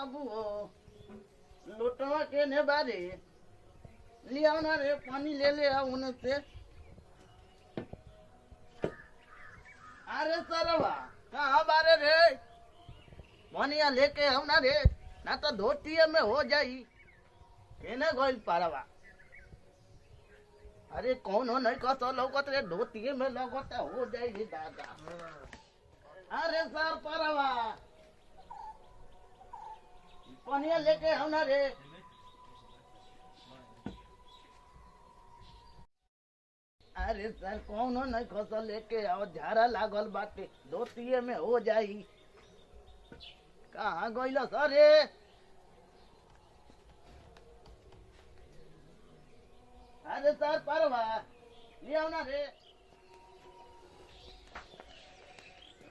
बाबू हो लोटवा के ने बारे लिया ना रे पानी ले आ उन्हें से। अरे सरवा कहाँ बारे रे पानिया लेके आओ ना रे ना तो धोतिया में हो जाई केने गोइल पारवा। अरे कौन हो नहीं कहता लौकत रे धोतिये में लौकता हो जाएगी दादा। अरे सर पारवा पानिया लेके आओ ना रे। अरे सर कौन हो नहीं कहता लेके आओ झारा लागल बाटे धोतिये में हो जाई। कहाँ गइल सर रे। अरे सर परवा ले आओ ना रे।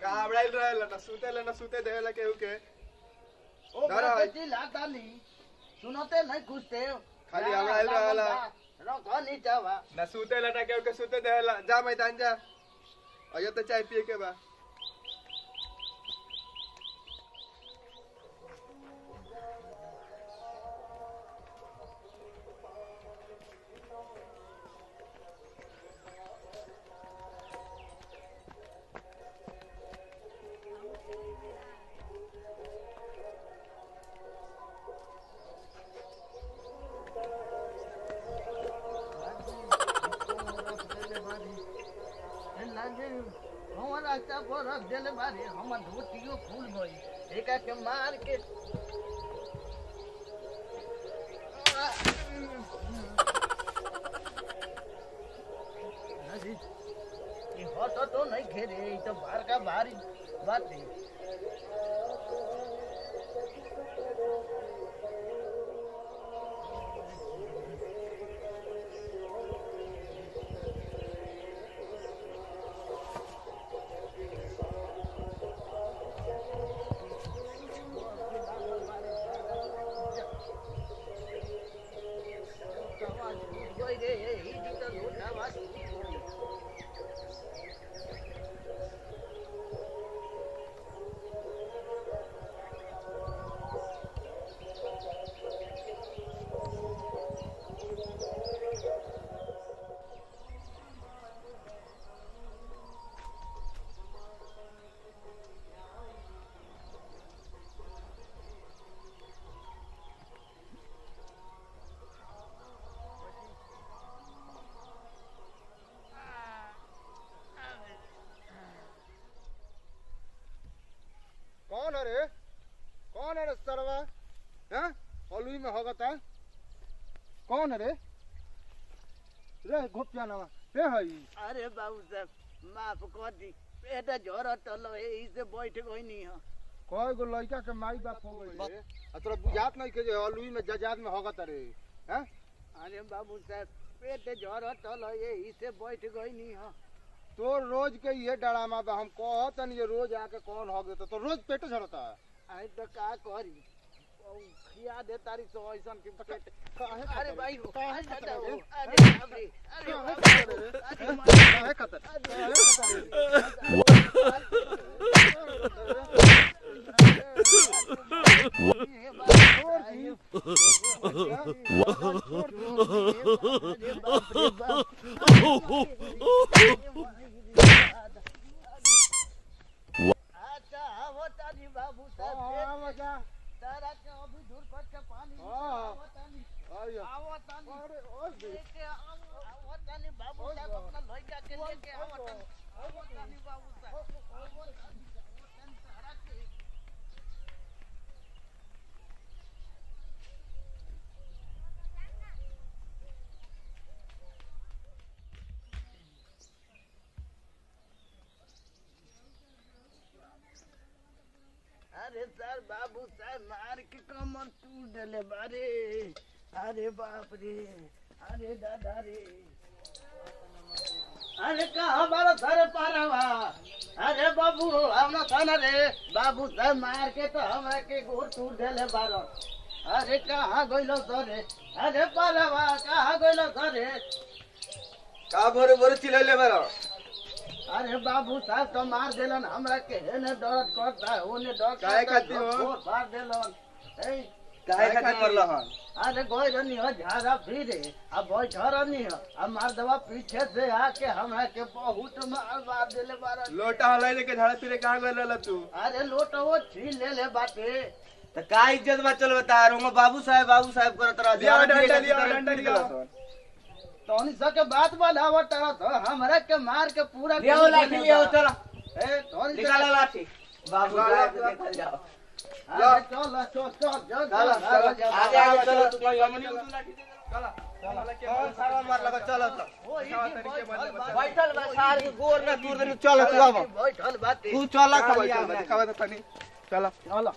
कहाँ बड़ाइल रहेला ना सूते देला केहू के ओ बच्ची लाता नहीं सुनते नहीं कुछ थे खाली बड़ाइल रहेला रखो नहीं चावा ना सूते ना केहू के सूते देला। जा मैदान जा अयो तो चाय पिए के बा। रख देले बारे हम धोतियो फूल गई एक के मार के हट तो नहीं घेरे तो बाहर का भारी बात है। कौन है रे सरवा हैं अलुई में होगता कौन है रे घोपिया नवा पे हई। अरे बाबू साहब माफ कर दी पेट जोर टलो एही से बैठ गई नहीं है। कोई गो लड़का के माई बाप हो गई रे आ तोरा बुझात नहीं के जे अलुई में जजात में होगता रे हैं। अरे बाबू साहब पेट जोर टलो एही से बैठ गई नहीं है। तो रोज के ये डरामा बा हम कहतन ये रोज आके कौन हो गए तो रोज पेट झड़ता है। आई तो का करी खिया दे तारी तो ऐसा के पेट काहे अरे भाई काहे खतर खतर अरे बाप रे अरे काहे खतर अच्छा वो तारी बाबू साहब तारा के अभी दूर पर के पानी आवतानी लेके आवतानी बाबू साहब अपना लड़का के लेके आवतानी बाबू साहब आवतानी तारा के। अरे सर बाबू साहब मार के कमर टूट डले बारे। अरे बाप रे अरे दादा रे अरे कहाँ बारो सर पारवा। अरे बाबू हम थाना रे बाबू साहब मार के तो हमरा के गोर टूट डले बारो। अरे कहाँ गइलो सर अरे पारवा कहाँ गइलो सर का भोरे भोरे चिल्लाइले बारो। अरे बाबू साहब तो मार देलन हमरा के हेने दर्द करता है ओने डॉक्टर काहे खाती हो? मार देलन काहे खातिर मरला हन? अरे कोई रनी हो झाड़ा फिरे अब कोई झरनी हो अब मार दवा पीछे से आके हमरा के बहुत मार देले बारा। लोटा हलाई लेके झाड़ा फिरे कहां गइल रहला तू? अरे लोटा वो छीन ले बाटे। त का इज्जत बा चल बता रहा बाबू साहब करत रहा। डंडा लिया तोनी सके बात बनावत तो हमरा के मार के पूरा लियो लाठी लियो चल ए तोनी निकाल लाठी बाबू साहब देखल जाओ। अरे चल आगे चलो तू कोई हमनी तू लाठी दे चल कौन सारा मार लगा चल तो बैठल बा सार के गोर ना दूर दे चल तू अब बैठल बाटे तू चल खाली दिखावा तो तनी चल चल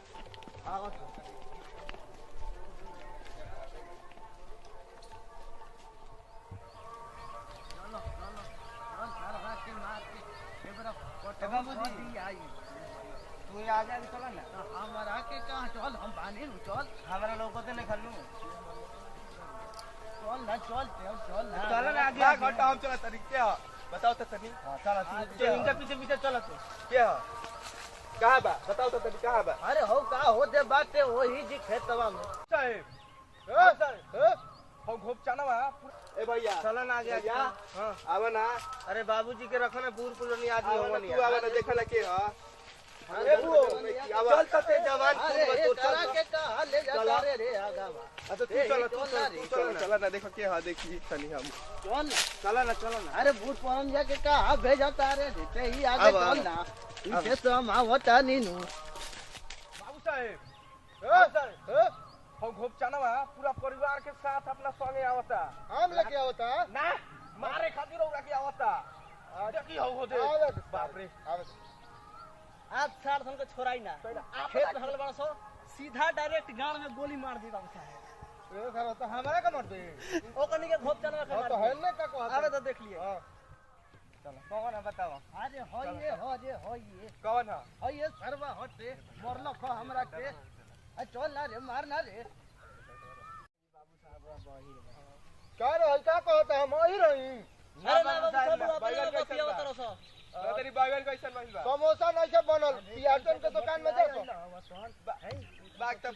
तू आ जा चल ना हमरा के कहां चल हम बानी नु चल हमरा लोग को नहीं खलू चल ना चल ना चल ना आगे घंटा हम चला तनी क्या बताओ तो तनी चल तू इनके पीछे पीछे चल तू क्या कहां बा बताओ तो तनी कहां बा? अरे हो का होते बाटे वही जी खेतवा में साहब हम घोप चाना बा ए भैया चल ना आगे भैया हां आवा ना अरे बाबूजी के रखो ना बूढ़ पुरानी आदमी हो तू आवा ना देखा ना के ह अरे वो चल तते जवान अरे तो करा के कहा ले जा रे आगावा अच्छा तू चल ना देखो के ह देखी तनी हम चल ना अरे बूढ़ पवन जाके कहा भेजता रे ते ही आगे चल ना इसे तो हम आवता नीनू बाबू साहब हम घोप चाना बा पूरा परिवार के साथ अपना संगे आवता। हम लेके आवता ना मारे खातिर ओरा के आवता। देखी हो दे बाप रे आज सार धन के छोड़ाई ना खेत में हगल बड़ा सो सीधा डायरेक्ट गांव में गोली मार दी बाबू साहब। ए घर तो हमारा का मार दे ओ कनी के घोप चना हां तो है ने का कहत आवे तो देख लिए। हां चलो कौन है बताओ? अरे हो ये कौन है? हो ये सरवा हटे मरलो खो हमरा के चल ना रे मार ना रे का रे का कहता हम ही रही अरे ना बाबू सब अपने बतिया उतर सो तेरी बागल कैसन बनी बा? समोसा नहीं के बनल पियाटन के दुकान में देखो बाग तब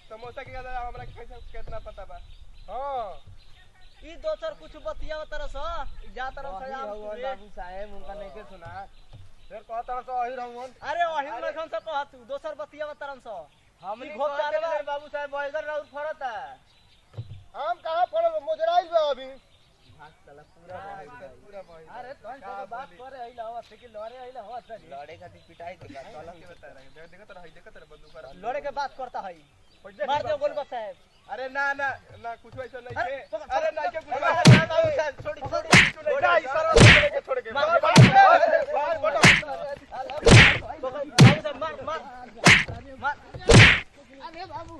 समोसा के का हमरा कैसे कितना पता बा? हां ई दोसर कुछ बतिया उतर सो जा तरफ से बाबू साहब उनका नहीं के सुना फिर कहता सो ही रहूं। अरे वही में खन से कहत दोसर बतिया उतर सो हमनी घोप घोप चाले चाले बाबू साहब बैगन राउर फरता हम कहां पड़ल मोजराइल बा अभी पूरा अरे कौन से बात करे आइला हो से लड़े आइला हो सर लड़े खातिर पिटाई के का चल के बता रहे देखत रहे बंदूक पर लड़े के बात करता है मार दे गोल साहब। अरे ना ना ना कुछ ऐसा नहीं अरे, के अरे नहीं के कुछ बाबू साहब छोड़ी छोड़ इशारा छोड़ के मार मार अरे बाबू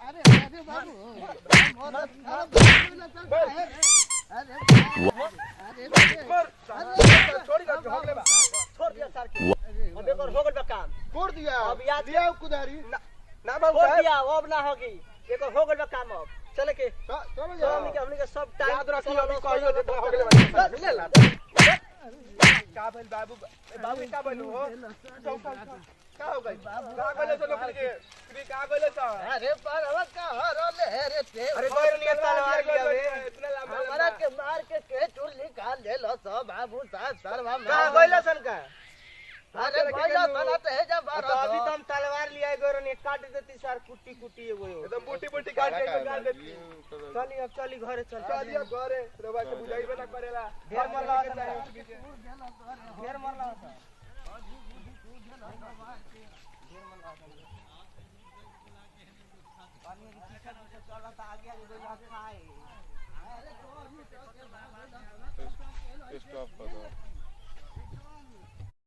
अरे बाबू छोड़ के बा छोड़ दिया सर के अब एक और हो गल काम छोड़ दिया अब याद दिया कुदारी ना बाबू छोड़ साहब दिया अब ना होगी एक और हो गल काम अब चले के चलो तो हमनी के सब टाइम याद रखियो अभी कहियो जे हो गेले ले ला का भइल बाबू बाबू का भइल हो का हो गई का गले से नौकरी के फ्री का गले से अरे परवा का हरले रे ते अरे गोर लिए तलवार लिया वे इतना लंबा हमारा के मार के चूल निकाल ले लो सब बाबू साहब सरवा का गइला सन का अरे भैया तना ते है जा तो अभी तो हम तलवार लिया गोर ने काट देती सर कुट्टी कुट्टी एगो एकदम बूटी काट के निकाल देती चली अब चली घरे चल दिया घरे रवा के बुझाइबे ना करेला ढेर मरला ढेर मरला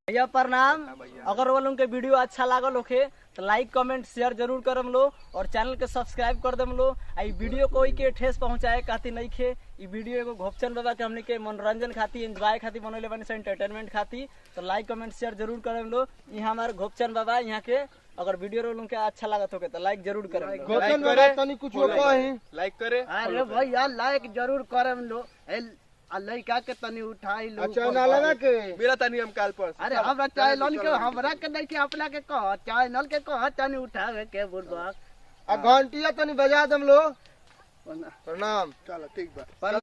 भैया प्रणाम। अगर वो लोग के वीडियो अच्छा लागल होखे तो लाइक कमेंट शेयर जरूर करम लो और चैनल के सब्सक्राइब कर देम लो। आई वीडियो कोई के ठेस पहुंचाए खातिर नहीं खे ई वीडियो एगो घोपचन बाबा के हमने के मनोरंजन खातिर एंजॉय खातिर बनैले बानी से एंटरटेनमेंट खातिर। तो लाइक कमेंट शेयर जरूर करम लो। यहाँ हमारे घोपचन बाबा यहाँ के अगर वीडियो लोग के अच्छा लागत होके तो लाइक जरूर करम लो। गोतन बाबा तनी कुछ कहि लाइक करे अरे भैया लाइक जरूर करम लो आ लड़का के तनी उठाई लो। अच्छा ना लगा के मेरा तनी हम काल पर अरे हमरा चैनल के हमरा के नहीं के अपना के कह चैनल के कह तनी उठावे के बुढ़बा घंटिया तनी बजा दम लो। प्रणाम। चलो ठीक बा।